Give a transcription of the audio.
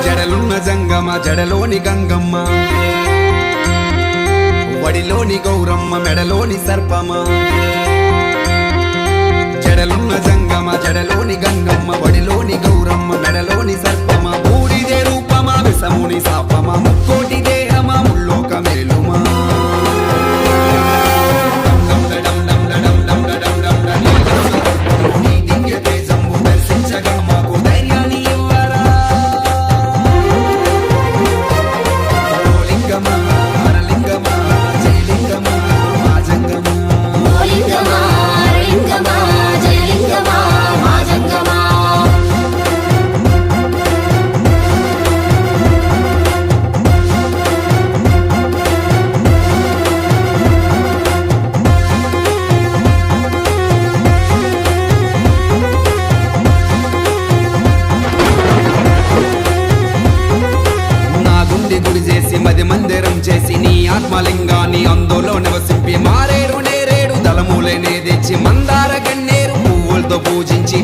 జడలున్న జంగమ జడలోని గంగమ్మ, వడిలోని గౌరమ్మ మెడలోని సర్పమ. జడలున్న జంగమ జడలోని గంగమ్మ, వడిలోని గౌరమ్మ మెడలోని సర్పమ. బూడిదే రూపమా విషముని శాపమా, ముక్కోటి దేహమా ముల్లోక మేలుమా. మది మందిరం చేసి నీ ఆత్మలింగాన్ని అందులో నివసింపి మారేడు నేరేడు దళములనే తెచ్చి మందార గన్నేరు పువ్వులతో పూజించి